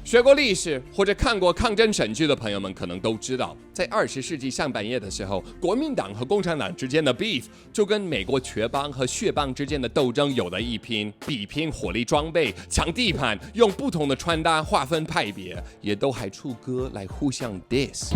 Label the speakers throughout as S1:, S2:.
S1: 學過歷史或者看過抗爭審劇的朋友們可能都知道，在20世紀上半葉的時候，國民黨和共產黨之間的 beef 就跟美國瘸幫和血幫之間的鬥爭有了一拼，比拼火力裝備、搶地盤，用不同的穿搭劃分派別，也都還出歌來互相 diss。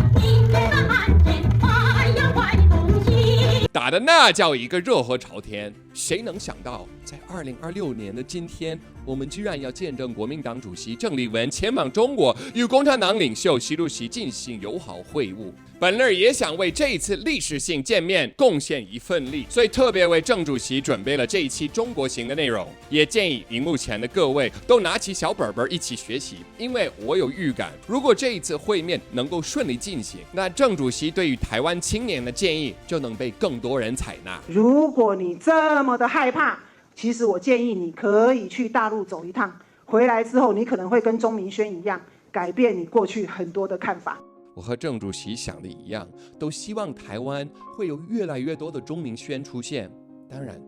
S1: 打的那叫一個熱火朝天，誰能想到，在2026年的今天，我們居然要見證國民黨主席鄭麗文前往中國，與共產黨領袖習主席進行友好會晤。本樂也想為這一次歷史性見面貢獻一份力，所以特別為鄭主席準備了這一期中國行的內容，也建議熒幕前的各位都拿起小本本一起學習，因為我有預感，如果這一次會面能夠順利進行，那鄭主席對於台灣青年的建議就能被更多人採納。
S2: 如果你這麼的害怕，其實我建議你可以去大陸走一趟，回來之後你可能會跟鍾明軒一樣，改變你過去很多的看法。
S1: 我和鄭主席想的一樣，都希望台灣會有越來越多的鍾明軒出現。當然，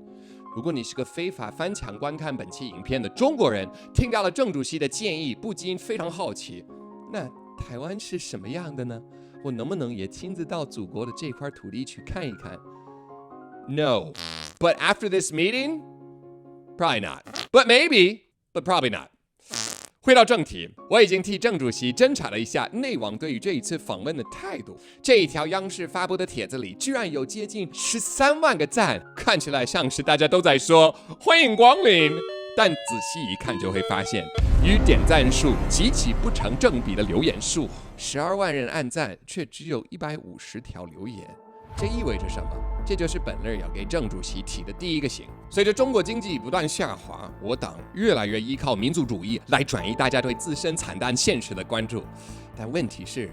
S1: 如果你是個非法翻牆觀看本期影片的中國人，聽到了鄭主席的建議，不禁非常好奇，那台灣是什麼樣的呢？我能不能也親自到祖國的這塊土地去看一看？ No, but after this meeting, probably not. But maybe, but probably not. 回到正題，我已經替鄭主席偵查了一下內網對於這一次訪問的態度。這一條央視發布的帖子裡，居然有接近13萬個讚，看起來像是大家都在說歡迎光臨。但仔細一看就會發現，與點讚數極其不成正比的留言數，12萬人按讚，卻只有150條留言。這意味着什麼？這就是本樂要給鄭主席提的第一個醒。隨着中國經濟不斷下滑，我黨越來越依靠民族主義來轉移大家對自身慘淡現實的關注。但問題是，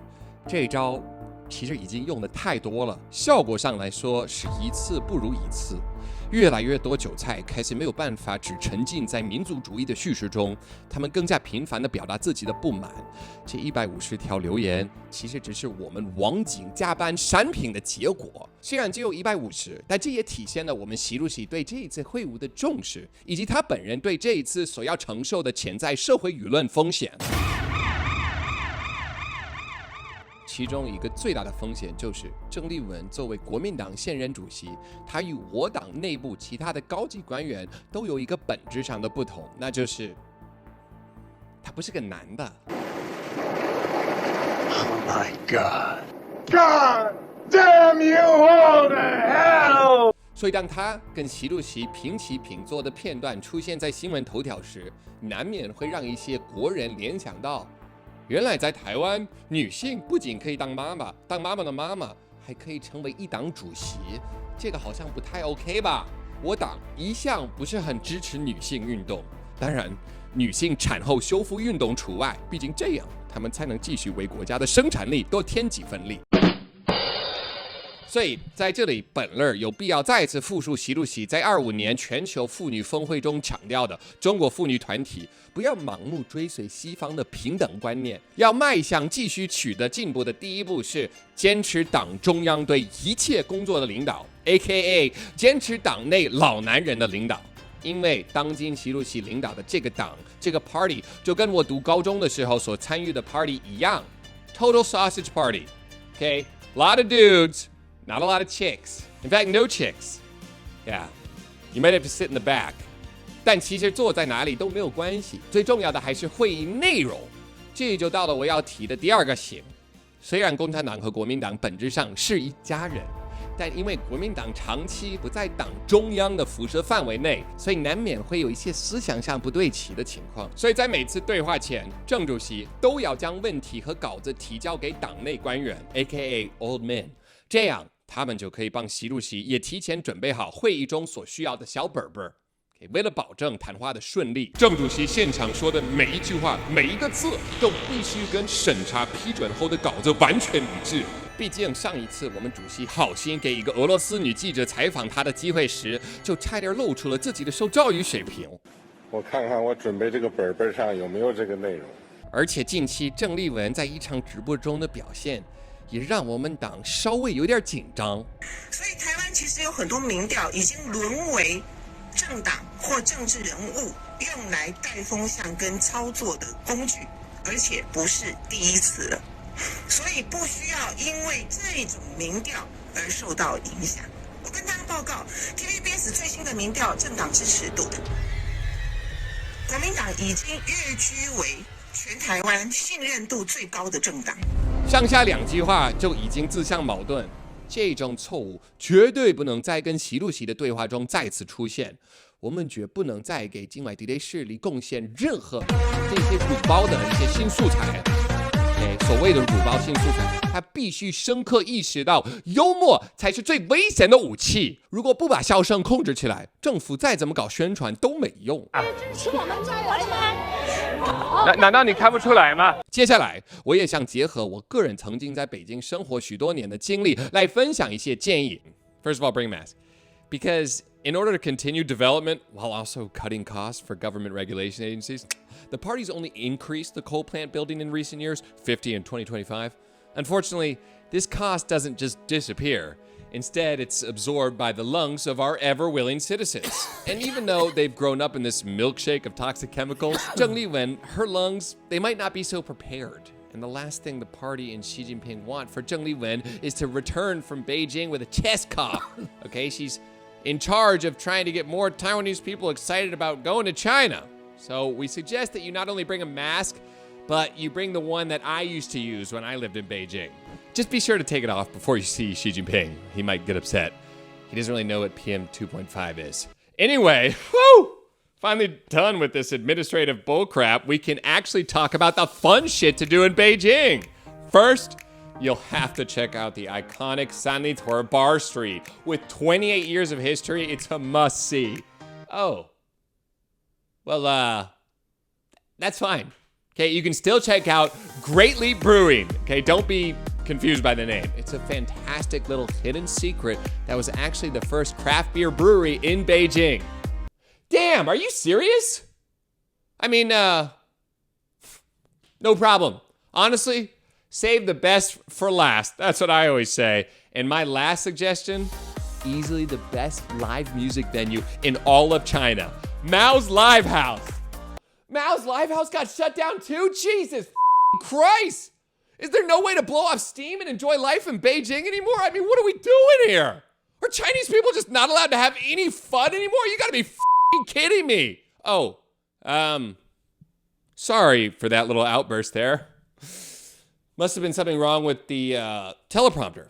S1: 這一招其實已經用得太多了，效果上來說是一次不如一次。越來越多韭菜開始沒有辦法只沉浸在民族主義的敘事中，他們更加頻繁地表達自己的不滿。這150條留言其實只是我們網警加班閃品的結果。雖然只有150，但這也體現了我們習主席對這一次會晤的重視，以及他本人對這一次所要承受的潛在社會輿論風險。其中一個最大的風險就是鄭麗文作為國民黨現任主席，他與我黨內部其他的高級官員都有一個本質上的不同，那就是他不是個男的。
S3: Oh my God! God damn you all to hell!
S1: 所以當他跟習主席平起平坐的片段出現在新聞頭條時，難免會讓一些國人聯想到，原來在台灣，女性不僅可以當媽媽，當媽媽的媽媽還可以成為一黨主席，這個好像不太 OK 吧？我黨一向不是很支持女性運動，當然，女性產後修復運動除外，畢竟這樣她們才能繼續為國家的生產力多添幾分力。所以在這裡，本樂有必要再次複述習主席在25年全球婦女峰會中強調的：中國婦女團體不要盲目追隨西方的平等觀念，要邁向繼續取得進步的第一步是堅持黨中央對一切工作的領導 ，AKA 堅持黨內老男人的領導。因為當今習主席領導的這個黨、這個 party 就跟我讀高中的時候所參與的 party 一樣 ，Total Sausage Party。Okay, a lot of dudes.Not a lot of chicks. In fact, no chicks. Yeah, you might have to sit in the back. 但其實坐在哪裡都沒有關係，最重要的還是會議內容。這就到了我要提的第二個醒。雖然共產黨和國民黨本質上是一家人，但因為國民黨長期不在黨中央的輻射範圍內，所以難免會有一些思想上不對齊的情況。所以在每次對話前，鄭主席都要將問題和稿子提交給黨內官員 ，AKA old men， 這樣他們就可以幫習主席也提前準備好會議中所需要的小本本。為了保證談話的順利，鄭主席現場說的每一句話、每一個字都必須跟審查批准後的稿子完全一致。畢竟上一次我們主席好心給一個俄羅斯女記者採訪他的機會時，就差點露出了自己的受教育水平。
S4: 我看看我準備這個本本上有沒有這個內容。
S1: 而且近期鄭麗文在一場直播中的表現，也讓我們黨稍微有點緊張。
S5: 所以台灣其實有很多民調已經淪為政黨或政治人物用來帶風向跟操作的工具，而且不是第一次了，所以不需要因為這種民調而受到影響。我跟大家報告 ，TVBS 最新的民調政黨支持度，國民黨已經躍居為全台灣信任度最高的政黨。
S1: 上下兩句話就已經自相矛盾，這種錯誤絕對不能在跟習主席的對話中再次出現。我們絕不能再給境外敵對勢力貢獻任何這些辱包的一些新素材。所謂的辱包新素材，他必須深刻意識到，幽默才是最危險的武器。如果不把笑聲控制起來，政府再怎麼搞宣傳都沒用。
S6: 是我們抓我的嗎？
S1: 難道你看不出來嗎？接下來，我也想結合我個人曾經在北京生活許多年的經歷，來分享一些建議。First of all, bring a mask. Because in order to continue development while also cutting costs for government regulation agencies, the party's only increased the coal plant building in recent years, 50 in 2025. Unfortunately, this cost doesn't just disappear. Instead, it's absorbed by the lungs of our ever-willing citizens. And even though they've grown up in this milkshake of toxic chemicals, Zheng Liwen, her lungs, they might not be so prepared. And the last thing the party and Xi Jinping want for Zheng Liwen is to return from Beijing with a chest cough. Okay, she's in charge of trying to get more Taiwanese people excited about going to China. So we suggest that you not only bring a mask, but you bring the one that I used to use when I lived in Beijing. Just be sure to take it off before you see Xi Jinping. He might get upset. He doesn't really know what PM 2.5 is. Anyway, whew! Finally done with this administrative bullcrap, we can actually talk about the fun shit to do in Beijing. First, you'll have to check out the iconic Sanlitun Bar Street. With 28 years of history, it's a must-see. Oh. Well, that's fine. Okay, you can still check out Great Leap Brewing. Okay, don't be confused by the name. It's a fantastic little hidden secret that was actually the first craft beer brewery in Beijing. Damn, are you serious? I mean, no problem. Honestly, save the best for last. That's what I always say. And my last suggestion, easily the best live music venue in all of China, Mao's Live House. Mao's Live House got shut down too? Jesus Christ! Is there no way to blow off steam and enjoy life in Beijing anymore? I mean, what are we doing here? Are Chinese people just not allowed to have any fun anymore? You gotta be kidding me. Oh, sorry for that little outburst there. Must have been something wrong with the teleprompter.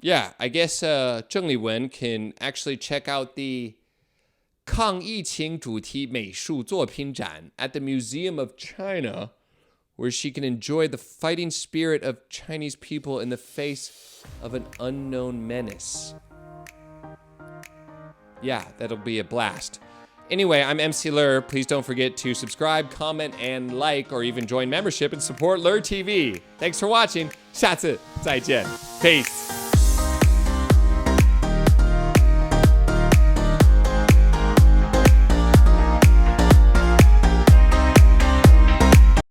S1: Yeah, I guess Zheng Liwen can actually check out the 抗疫情主题美術作品展 at the Museum of China, where she can enjoy the fighting spirit of Chinese people in the face of an unknown menace. Yeah, that'll be a blast. Anyway, I'm MC Lur. Please don't forget to subscribe, comment, and like, or even join membership and support Lur TV. Thanks for watching. 下次再見. Peace.